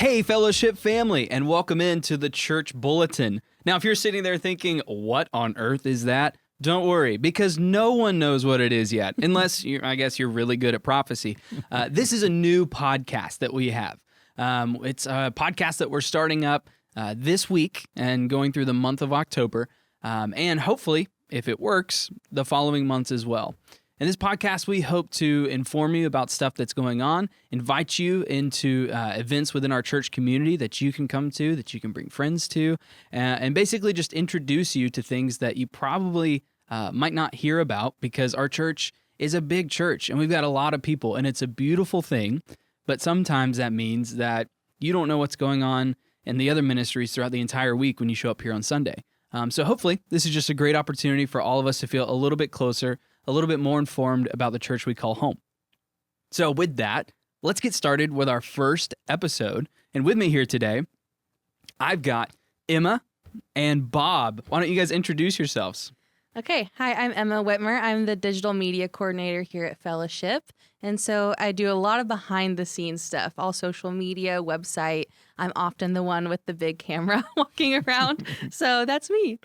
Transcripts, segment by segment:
Hey, Fellowship family, and welcome into the Church Bulletin. Now, if you're sitting there thinking, what on earth is that? Don't worry, because no one knows what it is yet, unless I guess you're really good at prophecy. This is a new podcast that we have. It's a podcast that we're starting up this week and going through the month of October, and hopefully, if it works, the following months as well. In this podcast, we hope to inform you about stuff that's going on, invite you into events within our church community that you can come to, that you can bring friends to, and basically just introduce you to things that you probably might not hear about, because our church is a big church and we've got a lot of people, and it's a beautiful thing. But sometimes that means that you don't know what's going on in the other ministries throughout the entire week when you show up here on Sunday. So hopefully this is just a great opportunity for all of us to feel a little bit closer, a little bit more informed about the church we call home. So with that, let's get started with our first episode. And with me here today, I've got Emma and Bob. Why don't you guys introduce yourselves? Okay. Hi, I'm Emma Whitmer. I'm the digital media coordinator here at Fellowship. And so I do a lot of behind the scenes stuff, all social media, website. I'm often the one with the big camera walking around. So that's me.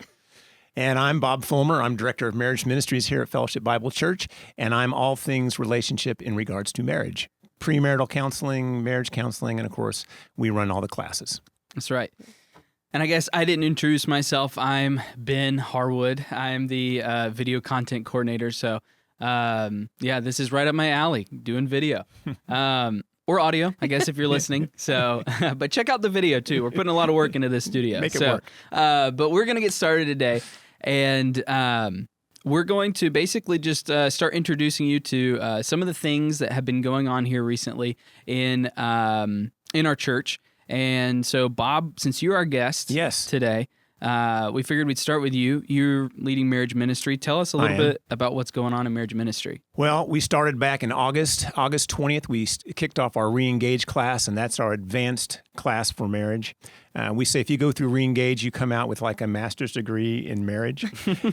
And I'm Bob Fulmer. I'm Director of Marriage Ministries here at Fellowship Bible Church, and I'm all things relationship in regards to marriage. Premarital counseling, marriage counseling, and of course, we run all the classes. That's right. And I guess I didn't introduce myself. I'm Ben Harwood. I'm the video content coordinator. So, this is right up my alley, doing video. Or audio, I guess, if you're listening. So, but check out the video, too. We're putting a lot of work into this studio. Make it work. But we're going to get started today. And we're going to basically just start introducing you to some of the things that have been going on here recently in our church. And so, Bob, since you're our guest today, we figured we'd start with you. You're leading marriage ministry. Tell us a little bit about what's going on in marriage ministry. Well, we started back in August 20th. We kicked off our Re-Engage class, and that's our advanced class for marriage. We say if you go through Re-Engage, you come out with like a master's degree in marriage.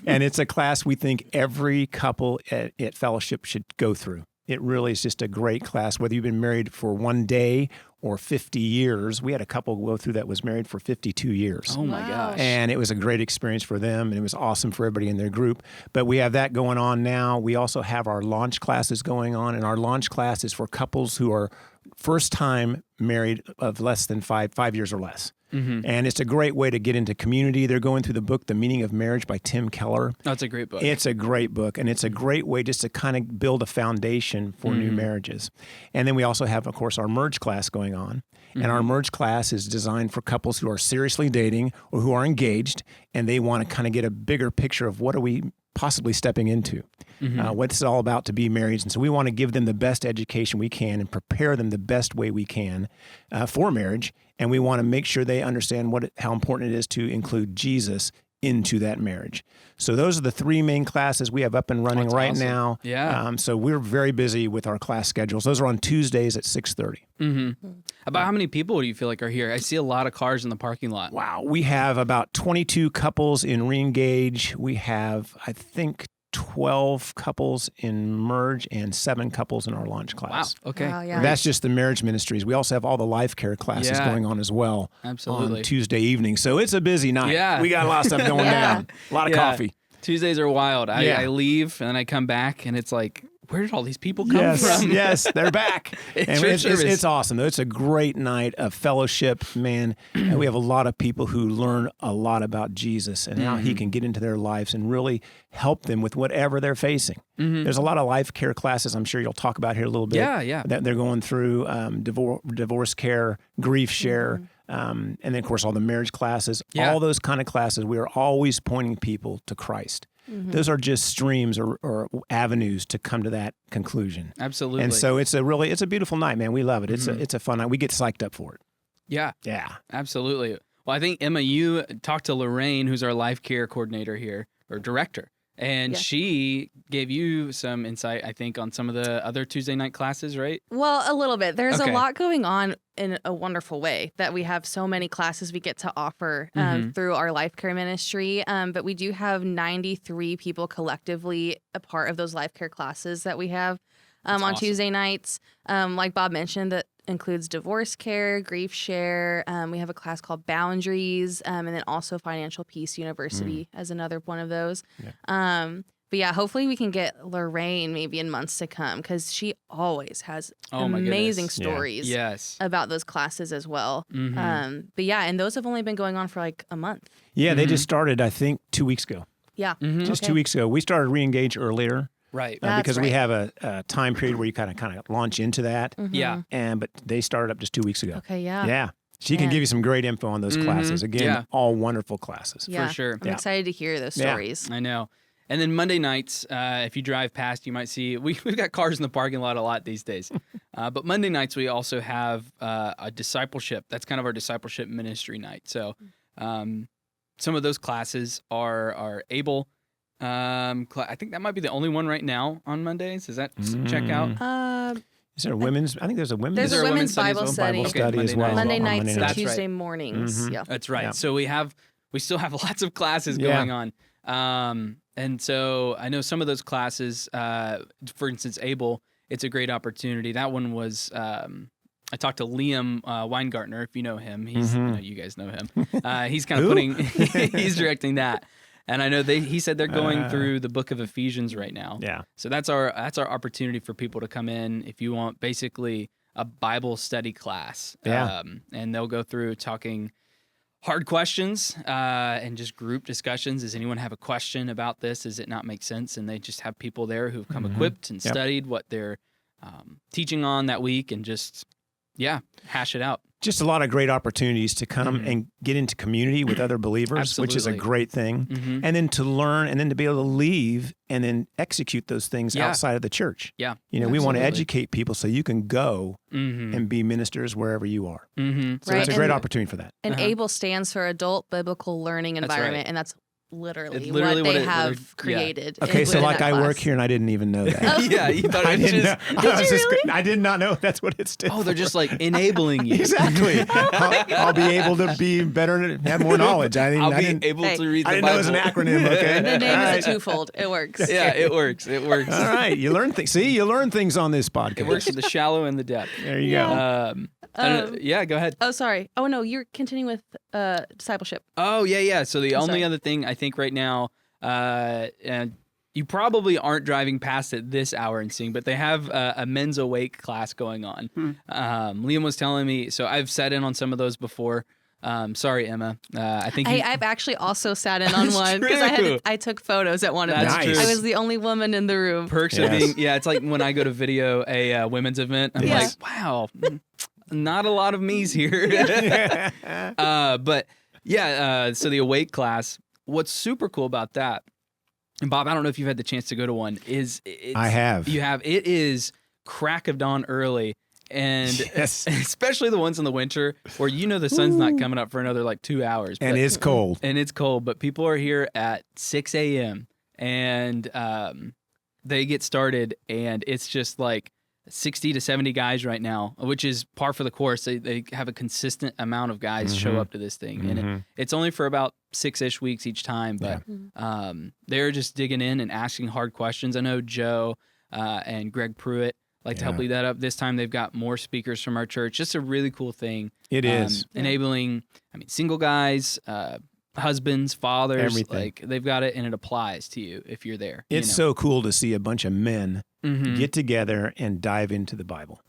And it's a class we think every couple at Fellowship should go through. It really is just a great class, whether you've been married for one day or 50 years. We had a couple go through that was married for 52 years. Oh, my gosh. And it was a great experience for them, and it was awesome for everybody in their group. But we have that going on now. We also have our launch classes going on, and our launch class is for couples who are first time married of less than five years or less. Mm-hmm. And it's a great way to get into community. They're going through the book, The Meaning of Marriage by Tim Keller. That's a great book. It's a great book, and it's a great way just to kind of build a foundation for new marriages. And then we also have, of course, our Merge class going on. And our Merge class is designed for couples who are seriously dating or who are engaged, and they want to kind of get a bigger picture of what are we possibly stepping into, what's it all about to be married. And so we want to give them the best education we can and prepare them the best way we can for marriage. And we want to make sure they understand how important it is to include Jesus into that marriage. So those are the three main classes we have up and running now. Yeah. So we're very busy with our class schedules. Those are on Tuesdays at 6:30. Mm-hmm. About how many people do you feel like are here? I see a lot of cars in the parking lot. Wow. We have about 22 couples in Re-Engage. We have, I think, 12 couples in Merge and 7 couples in our launch class. Wow. Okay. Wow, yeah. That's just the marriage ministries. We also have all the life care classes going on as well. Absolutely. On Tuesday evening. So it's a busy night. Yeah. We got a lot of stuff going down. A lot of coffee. Tuesdays are wild. I leave and then I come back and it's like, where did all these people come from? Yes, they're back. It's awesome, though. It's a great night of fellowship, man. And we have a lot of people who learn a lot about Jesus and how he can get into their lives and really help them with whatever they're facing. There's a lot of life care classes I'm sure you'll talk about here a little bit. Yeah. That they're going through divorce care, grief share, and then, of course, all the marriage classes. Yeah. All those kind of classes, we are always pointing people to Christ. Those are just streams or avenues to come to that conclusion. Absolutely. And so it's a beautiful night, man. We love it. It's a fun night. We get psyched up for it. Yeah. Yeah. Absolutely. Well, I think, Emma, you talked to Lorraine, who's our life care coordinator here, or director. And she gave you some insight, I think, on some of the other Tuesday night classes, right? Well, a little bit. There's Okay. a lot going on in a wonderful way that we have so many classes we get to offer through our life care ministry. But we do have 93 people collectively a part of those life care classes that we have on awesome. Tuesday nights. Like Bob mentioned, that includes divorce care, grief share. We have a class called Boundaries, and then also Financial Peace University as another one of those. Yeah. But yeah, hopefully we can get Lorraine maybe in months to come because she always has Oh my amazing goodness. stories Yes. about those classes as well. Mm-hmm. But yeah, and those have only been going on for like a month. Yeah, they just started, I think, 2 weeks ago. Yeah. Mm-hmm. Just Okay. 2 weeks ago. We started Reengage earlier Right. That's because we right. have a time period where you kind of launch into that. Yeah. But they started up just 2 weeks ago. Okay, yeah. Yeah. She can Man. give you some great info on those classes. Again, Yeah. all wonderful classes. Yeah. For sure. I'm Yeah. excited to hear those Yeah. stories. I know. And then Monday nights, if you drive past, you might see we've got cars in the parking lot a lot these days. But Monday nights, we also have a discipleship. That's kind of our discipleship ministry night. So some of those classes are able. I think that might be the only one right now on Mondays. Does that check out? Is there a women's? I think there's a women's. There's Is there a a women's women's Bible study study. as well? Bible study Okay, as well. Monday on nights and That's right. Tuesday mornings. Mhm. Yeah. That's right. Yeah. So we still have lots of classes Yeah. going on. And so I know some of those classes, for instance, Abel, it's a great opportunity. That one was, I talked to Liam Weingartner, if you know him. He's, you guys know him. He's kind of he's directing that. And I know he said they're going through the book of Ephesians right now. Yeah. So that's our opportunity for people to come in if you want basically a Bible study class. Yeah. And they'll go through talking hard questions and just group discussions. Does anyone have a question about this? Does it not make sense? And they just have people there who've come equipped and studied what they're teaching on that week and just, hash it out. Just a lot of great opportunities to come and get into community with other believers, which is a Absolutely. great thing. Mhm. And then to learn and then to be able to leave and then execute those things Yeah. outside of the church. Yeah. We want to Absolutely. educate people so you can go Mm-hmm. and be ministers wherever you are. Mm-hmm. So Right, it's a great and- opportunity for that. And ABLE stands for Adult Biblical Learning That's Environment, right. and that's literally, It's literally what they what have yeah. created. Okay, so within like that I work class. here and I didn't even know that. Yeah, you thought I it was didn't just... know. I did not know that's what it stood Oh, they're for. just like enabling you. Exactly. I'll be able to be better and have more knowledge. I'll be didn't, able Hey. to read the I didn't know it was an Bible. acronym, okay? The name All is right. a twofold. It works. Yeah, it works. It works. All right, you learn things. See, you learn things on this podcast. It works for the shallow and the depth. There you go. Yeah, go ahead. Oh, sorry. Oh, no, you're continuing with discipleship. Oh, yeah. So the only sorry. other thing I think right now, and you probably aren't driving past it this hour and seeing, but they have a men's awake class going on. Liam was telling me, so I've sat in on some of those before. Sorry, Emma. I think Hey, I've actually also sat in on That's one because true. I took photos at one of them. That's Nice. true. I was the only woman in the room. Perks of Yes. being, it's like when I go to video a women's event, I'm Yeah. like, wow, not a lot of me's here. But so the awake class, what's super cool about that, and Bob, I don't know if you've had the chance to go to one, I have. You have. It is crack of dawn early. And Yes. especially the ones in the winter where the sun's not coming up for another like 2 hours. And it's cold. And it's cold, but people are here at 6 a.m. and they get started, and it's just like 60 to 70 guys right now, which is par for the course. They have a consistent amount of guys show up to this thing, and it's only for about 6-ish weeks each time, but they're just digging in and asking hard questions. I know Joe and Greg Pruitt like to help lead that up. This time they've got more speakers from our church. Just a really cool thing. It is. Enabling, single guys, husbands, fathers, Everything. like they've got it, and it applies to you if you're there. It's so cool to see a bunch of men get together and dive into the Bible,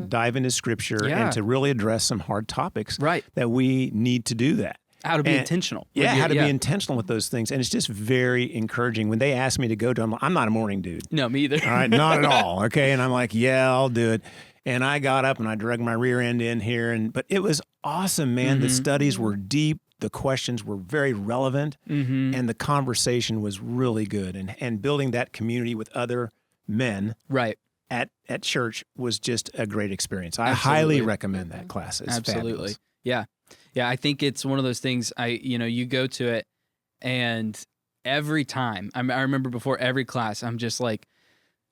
dive into Scripture, Yeah. and to really address some hard topics Right. that we need to do that. How to be And- intentional. Yeah, With how to your- be intentional with those things. And it's just very encouraging. When they ask me to go to them, I'm not a morning dude. No, me either. All right, not at all. Okay. And I'm like, yeah, I'll do it. And I got up and I dragged my rear end in here. But it was awesome, man. The studies were deep. The questions were very relevant. And the conversation was really good. And building that community with other men Right. at church was just a great experience. I Absolutely. highly recommend that class. It's Absolutely. fabulous. Yeah. Yeah. I think it's one of those things you go to it, and every time I remember before every class, I'm just like,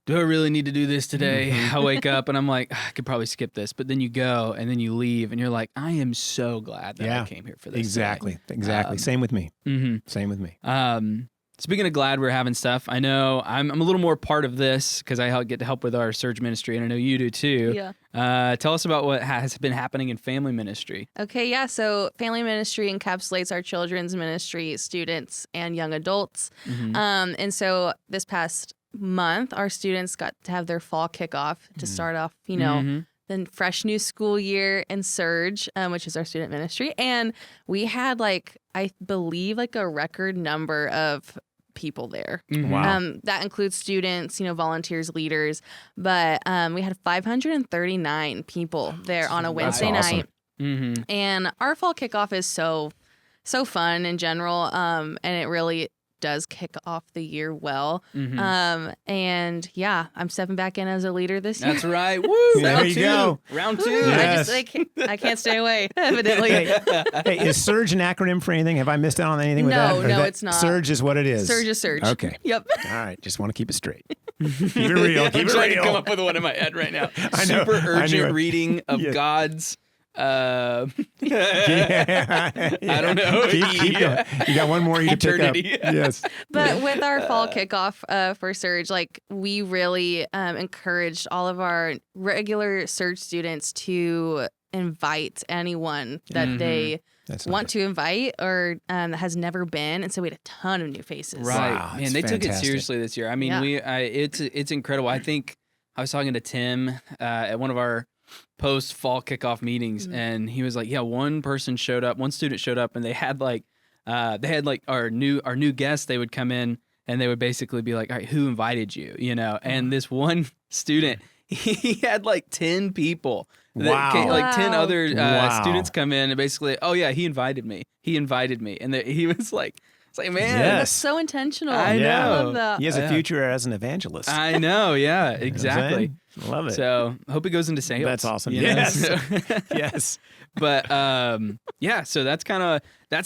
do I really need to do this today? I wake up and I'm like, I could probably skip this. But then you go and then you leave and you're like, I am so glad that I came here for this. Exactly. Exactly. Same with me. Mm-hmm. Same with me. speaking of glad we're having stuff, I know I'm a little more part of this because I get to help with our Surge ministry, and I know you do too. Yeah. Tell us about what has been happening in family ministry. Okay, yeah. So family ministry encapsulates our children's ministry, students, and young adults. And so this past month, our students got to have their fall kickoff to start off, the fresh new school year in Surge, which is our student ministry. And we had I believe a record number of people there. Wow. That includes students, volunteers, leaders. But we had 539 people there on a Wednesday awesome. night. And our fall kickoff is so fun in general. And it really does kick off the year well. And yeah, I'm stepping back in as a leader this year. That's right. Woo! There you go. Round 2. Yes. I can't stay away, evidently. Hey, is Surge an acronym for anything? Have I missed out on anything with that? No, it's not. Surge is what it is. Surge is Surge. Okay. Yep. All right. Just want to keep it straight. Keep it real. Keep I'm it trying to come real. up with one in my head right now. I know, Super I knew urgent it. reading of Yeah. God's. Yeah. I don't know. Keep going. You got one more you can pick up. Eternity. Yes. But with our fall kickoff for Surge, we really encouraged all of our regular Surge students to invite anyone that they That's want to invite or that has never been. And so we had a ton of new faces. Right. Wow, Man, it's they took it fantastic. seriously this year. I mean, Yeah. it's incredible. I think I was talking to Tim at one of our post fall kickoff meetings, and he was like, "Yeah, one student showed up, and they had our new guests. They would come in and they would basically be like, all right, who invited you? And this one student, he had 10 people. Wow. 10 other Wow. students come in and basically, oh yeah, he invited me, and he was like, it's like, man, Yes. That's so intentional. I know. I love that. He has Yeah. a future as an evangelist. I know, yeah, You know what I'm exactly. saying? Love it. So hope it goes into sales. That's awesome. you know? Yes. So- Yes. but yeah, so that's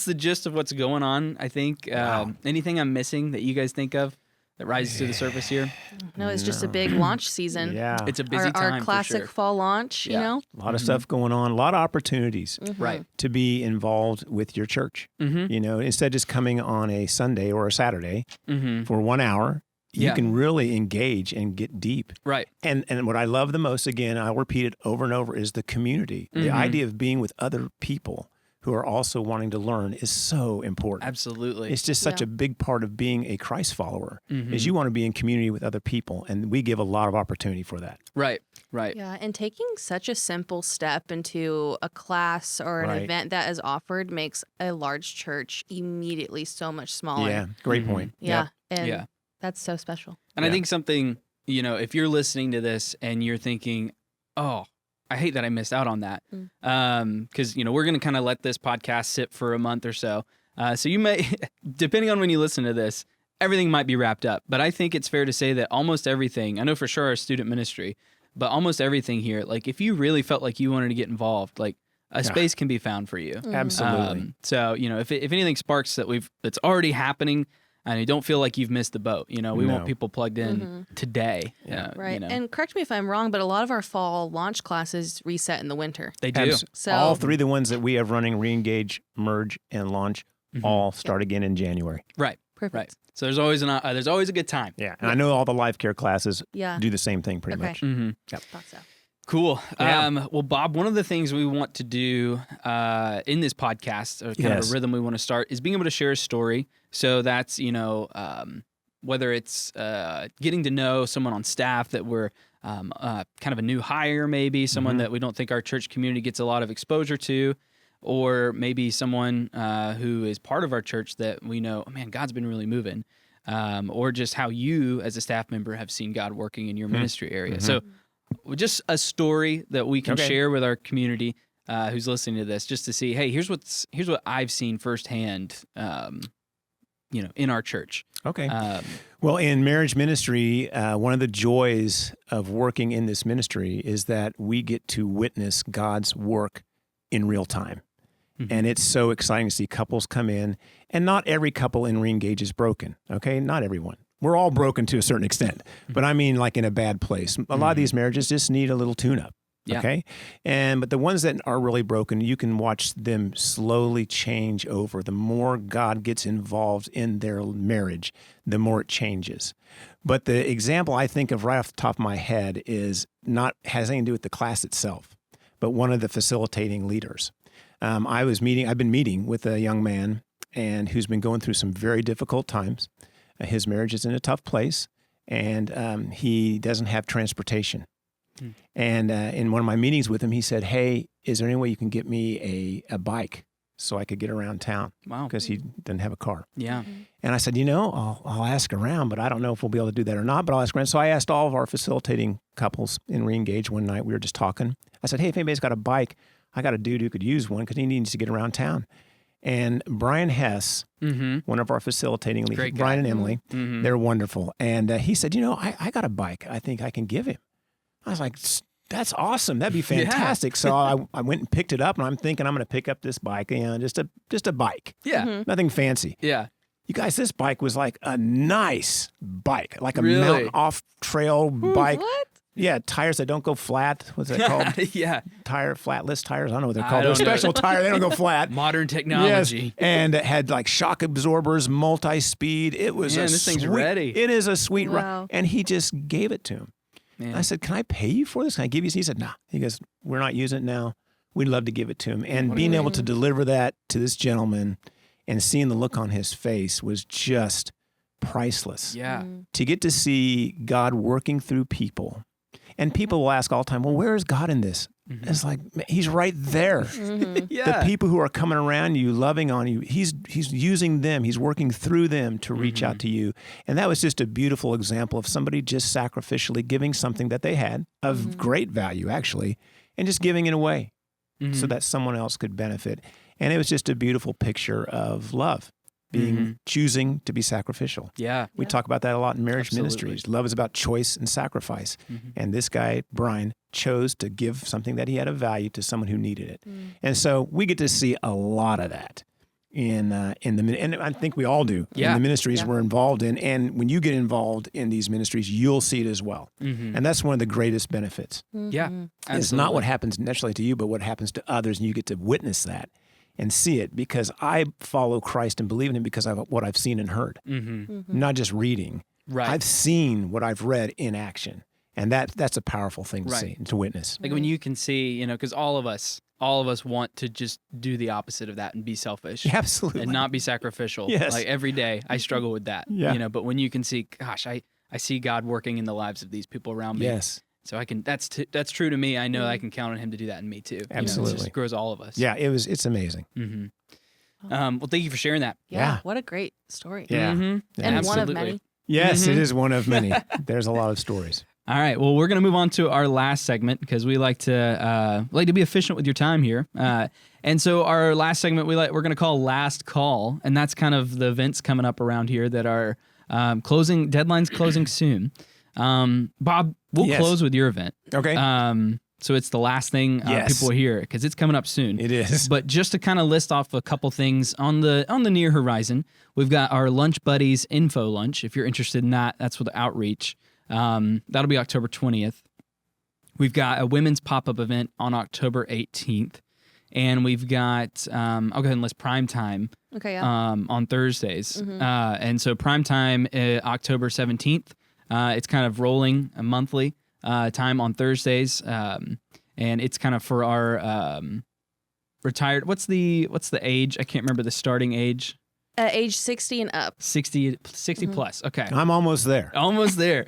the gist of what's going on. I think. Wow. Anything I'm missing that you guys think of that rises to the surface here? No, it's just a big launch season. Yeah. It's a busy Our time classic for sure. fall launch, Yeah. A lot of stuff going on, a lot of opportunities Right. to be involved with your church. Mm-hmm. Instead of just coming on a Sunday or a Saturday Mm-hmm. for 1 hour, you Yeah. can really engage and get deep. Right. And what I love the most, again, I'll repeat it over and over, is the community. The idea of being with other people who are also wanting to learn is so important. Absolutely. It's just such Yeah. a big part of being a Christ follower is you want to be in community with other people, and we give a lot of opportunity for that. Right. Right. Yeah, and taking such a simple step into a class or an Right. event that is offered makes a large church immediately so much smaller. Yeah, great point. Yeah. And Yeah. that's so special. And I Yeah. think something, if you're listening to this and you're thinking, oh, I hate that I missed out on that. Because, we're going to kind of let this podcast sit for a month or so. So you may, depending on when you listen to this, everything might be wrapped up. But I think it's fair to say that almost everything, I know for sure our student ministry, but almost everything here, if you really felt like you wanted to get involved, a space can be found for you. Absolutely. So, if anything sparks that's already happening, and you don't feel like you've missed the boat, we No. want people plugged in today. Right. And correct me if I'm wrong, but a lot of our fall launch classes reset in the winter. They do. So all three of the ones that we have running, Reengage, Merge, and Launch, all start again in January. Right. Perfect. Right. So there's always a good time. Yeah. And I know all the life care classes Yeah. do the same thing pretty Okay. much. Mm-hmm. Thought so. Cool. Yeah. Well, Bob, one of the things we want to do in this podcast, or kind of Yes. a rhythm we want to start, is being able to share a story. So that's, whether it's getting to know someone on staff that we're kind of a new hire, maybe someone that we don't think our church community gets a lot of exposure to, or maybe someone who is part of our church that we know, oh man, God's been really moving, or just how you as a staff member have seen God working in your ministry area. So just a story that we can Okay. share with our community who's listening to this, just to see, hey, here's what I've seen firsthand, in our church. Okay. Well, in marriage ministry, one of the joys of working in this ministry is that we get to witness God's work in real time. And it's so exciting to see couples come in, and not every couple in Reengage is broken, okay? Not everyone. We're all broken to a certain extent, but I mean in a bad place. A lot of these marriages just need a little tune-up, Yeah. Okay. But the ones that are really broken, you can watch them slowly change over. The more God gets involved in their marriage, the more it changes. But the example I think of right off the top of my head has anything to do with the class itself, but one of the facilitating leaders. I've been meeting with a young man and who's been going through some very difficult times. His marriage is in a tough place, and he doesn't have transportation. And in one of my meetings with him, he said, "Hey, is there any way you can get me a bike so I could get around town?" Wow. Because he doesn't have a car. Yeah. And I said, I'll ask around, but I don't know if we'll be able to do that or not, but I'll ask around. So I asked all of our facilitating couples in Reengage one night. We were just talking. I said, "Hey, if anybody's got a bike, I got a dude who could use one because he needs to get around town." And Brian Hess, one of our facilitating leaders, Brian and Emily, they're wonderful. And he said, I got a bike I think I can give him. I was like, that's awesome. That'd be fantastic. So I went and picked it up, and I'm thinking I'm going to pick up this bike, just a bike. Yeah. Nothing fancy. Yeah. You guys, this bike was like a nice bike, like a Really? mountain off-trail bike. What? Yeah, tires that don't go flat. What's that called? Yeah. Flatless tires. I don't know what they're I called. They're don't know. special tire. They don't go flat. Modern technology. Yes, and it had like shock absorbers, multi-speed. It was Man, this thing's ready. It is a sweet ride. Wow. And he just gave it to him. Man. I said, "Can I pay you for this? Can I give you?" He said, "No." He goes, "We're not using it now. We'd love to give it to him." And being able to deliver that to this gentleman and seeing the look on his face was just priceless. Yeah. To get to see God working through people. And people will ask all the time, "Well, where is God in this?" It's like, he's right there. Yeah. The people who are coming around you, loving on you, he's using them. He's working through them to reach out to you. And that was just a beautiful example of somebody just sacrificially giving something that they had of great value, actually, and just giving it away so that someone else could benefit. And it was just a beautiful picture of love, choosing to be sacrificial. Yeah. We talk about that a lot in marriage Absolutely. ministries. Love is about choice and sacrifice. And this guy, Brian, chose to give something that he had of value to someone who needed it. And so we get to see a lot of that and I think we all do in the ministries we're involved in. And when you get involved in these ministries, you'll see it as well. And that's one of the greatest benefits. Yeah. Absolutely. It's not what happens naturally to you, but what happens to others, and you get to witness that and see it, because I follow Christ and believe in him because of what I've seen and heard, not just reading. Right. I've seen what I've read in action, and that's a powerful thing to see and to witness. Like when you can see, because all of us want to just do the opposite of that and be selfish. Absolutely. And not be sacrificial. Yes. Like every day I struggle with that. Yeah. But when you can see, gosh, I see God working in the lives of these people around me. Yes. So I can. That's true to me. I know I can count on him to do that in me too. Absolutely. It just grows all of us. Yeah, it's amazing. Well, thank you for sharing that. Yeah. What a great story. Yeah. And Absolutely. one of many. Yes, it is one of many. There's a lot of stories. All right. Well, we're going to move on to our last segment because we like to be efficient with your time here. And so our last segment we're going to call Last Call, and that's kind of the events coming up around here that are deadlines closing soon. Bob, we'll close with your event. Okay. So it's the last thing people will hear because it's coming up soon. It is. But just to kind of list off a couple things on the near horizon, we've got our Lunch Buddies info lunch. If you're interested in that, that's with Outreach. That'll be October 20th. We've got a women's pop-up event on October 18th. And we've got, I'll go ahead and list Prime Time on Thursdays. And so Prime Time, October 17th. It's kind of rolling a monthly time on Thursdays. And it's kind of for our retired, what's the age? I can't remember the starting age. Age 60 and up. 60 plus. Okay. I'm almost there. Almost there.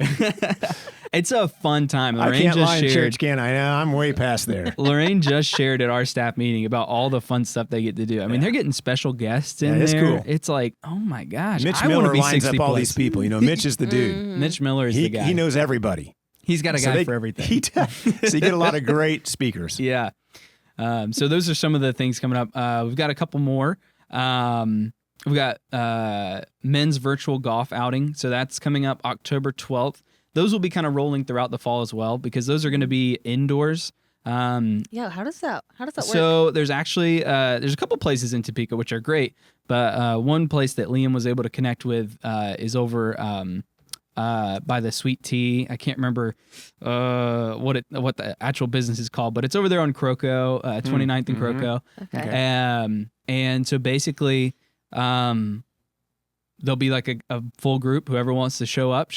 It's a fun time. I can't lie in church, can I? No, I'm way past there. Lorraine just shared at our staff meeting about all the fun stuff they get to do. I mean, they're getting special guests in there. It's cool. It's like, oh my gosh. Mitch I want Miller to be lines 60 up all plus. these people. Mitch is the dude. Mitch Miller is the guy. He knows everybody. He's got a guy for everything. So you get a lot of great speakers. Yeah. So those are some of the things coming up. We've got a couple more. We've got men's virtual golf outing. So that's coming up October 12th. Those will be kind of rolling throughout the fall as well because those are going to be indoors. Yeah, how does that work? So there's actually there's a couple places in Topeka which are great, but one place that Liam was able to connect with is over by the Sweet Tea. I can't remember what the actual business is called, but it's over there on Croco, 29th and Croco. Okay. And so basically, there'll be like a full group. Whoever wants to show up,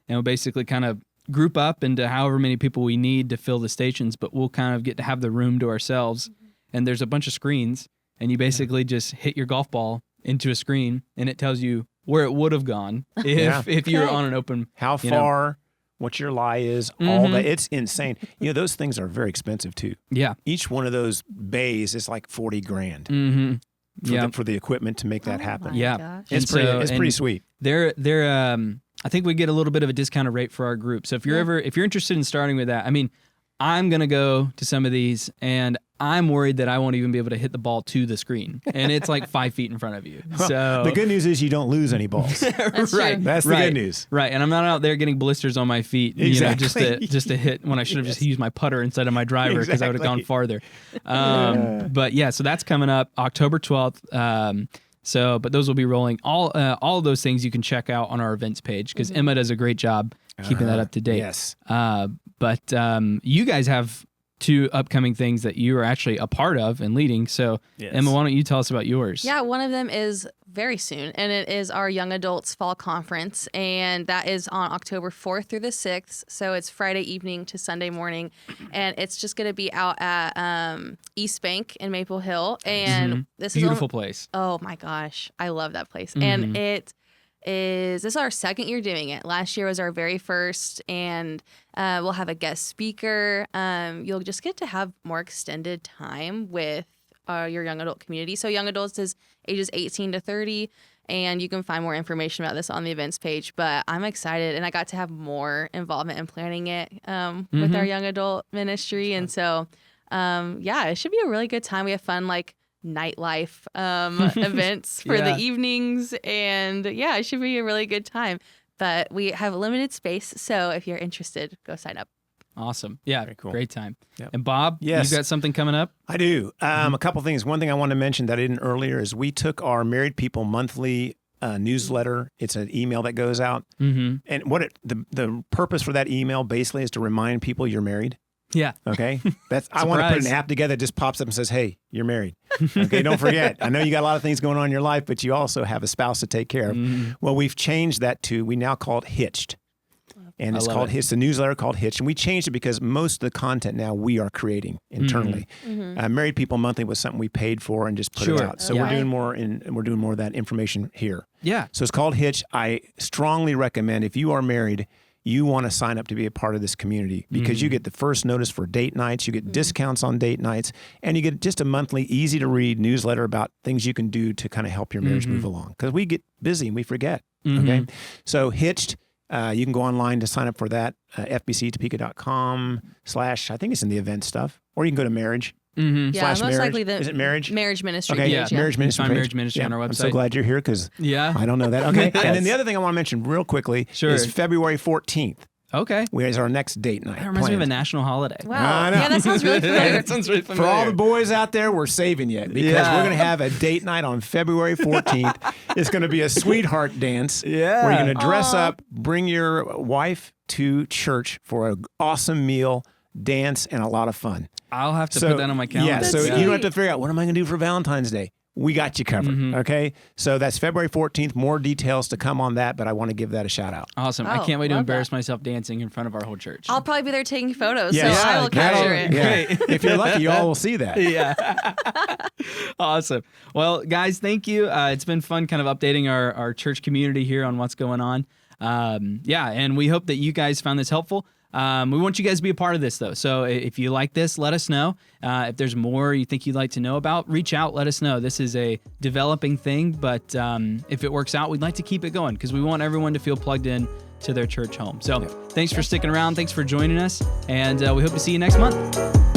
and we'll basically kind of group up into however many people we need to fill the stations, but we'll kind of get to have the room to ourselves. And there's a bunch of screens, and you basically just hit your golf ball into a screen, and it tells you where it would have gone if you were on an open. How far, what your lie is, all that. It's insane. Those things are very expensive too. Yeah. Each one of those bays is like $40,000 for the equipment to make that happen. Yeah. Gosh. It's pretty sweet. They're I think we get a little bit of a discounted rate for our group. So if you're interested in starting with that, I mean, I'm going to go to some of these, and I'm worried that I won't even be able to hit the ball to the screen. And it's like 5 feet in front of you. So the good news is you don't lose any balls. That's right. true. That's the good news. Right. And I'm not out there getting blisters on my feet, Exactly. just to hit when I should have just used my putter insteof my driver because I would have gone farther. But yeah, so that's coming up October 12th. But those will be rolling. All of those things you can check out on our events page because Emma does a great job keeping that up to date. Yes. But you guys have 2 upcoming things that you are actually a part of and leading. So Emma, why don't you tell us about yours? Yeah, one of them is very soon, and it is our Young Adults Fall Conference, and that is on October 4th through the 6th. So it's Friday evening to Sunday morning, and it's just going to be out at East Bank in Maple Hill. And this Beautiful place. Oh my gosh, I love that place, and this is our second year doing it. Last year was our very first, and we'll have a guest speaker. You'll just get to have more extended time with your young adult community. So young adults is ages 18 to 30, and you can find more information about this on the events page. But I'm excited, and I got to have more involvement in planning it with our young adult ministry. And so, it should be a really good time. We have fun, nightlife events for the evenings, and it should be a really good time. But we have a limited space, so if you're interested, go sign up. Awesome. Yeah, very cool. Great time. Yep. And Bob, yes, you got something coming up? I do. A couple things. One thing I want to mention that I didn't earlier is we took our Married People monthly newsletter. It's an email that goes out, and what the purpose for that email basically is to remind people you're married. Yeah. Okay. I want to put an app together that just pops up and says, "Hey, you're married." Okay. Don't forget. I know you got a lot of things going on in your life, but you also have a spouse to take care of. Well, we've changed that we now call it Hitched. And it's a newsletter called Hitched. And we changed it because most of the content now we are creating internally. Married People Monthly was something we paid for and just put it out. So we're doing more of that information here. Yeah. So it's called Hitched. I strongly recommend if you are married, you want to sign up to be a part of this community because you get the first notice for date nights, you get discounts on date nights, and you get just a monthly, easy to read newsletter about things you can do to kind of help your marriage move along. Because we get busy and we forget. Okay. So Hitched. You can go online to sign up for that, fbctopeka.com/ I think it's in the event stuff, or you can go to marriage. Most likely is it marriage? Marriage ministry. Okay, page, marriage ministry. Find marriage ministry on our website. I'm so glad you're here because I don't know that. Okay, and then the other thing I want to mention real quickly is February 14th. Okay. Where's our next date night? That reminds me of a national holiday. Wow. Yeah, that sounds really familiar. That sounds really familiar. For all the boys out there, we're saving you because we're going to have a date night on February 14th. It's going to be a sweetheart dance. Yeah. Where you're going to dress up, bring your wife to church for an awesome meal, dance, and a lot of fun. I'll have to put that on my calendar. Yeah, so you don't have to figure out, what am I going to do for Valentine's Day? We got you covered, okay? So that's February 14th. More details to come on that, but I want to give that a shout out. Awesome. I can't wait to embarrass myself dancing in front of our whole church. I'll probably be there taking photos, so Yes. I will capture it. Yeah. If you're lucky, you all will see that. Yeah. Awesome. Well, guys, thank you. It's been fun kind of updating our church community here on what's going on. And we hope that you guys found this helpful. We want you guys to be a part of this, though. So if you like this, let us know. If there's more you think you'd like to know about, reach out, let us know. This is a developing thing, but if it works out, we'd like to keep it going because we want everyone to feel plugged in to their church home. So thanks for sticking around. Thanks for joining us, and we hope to see you next month.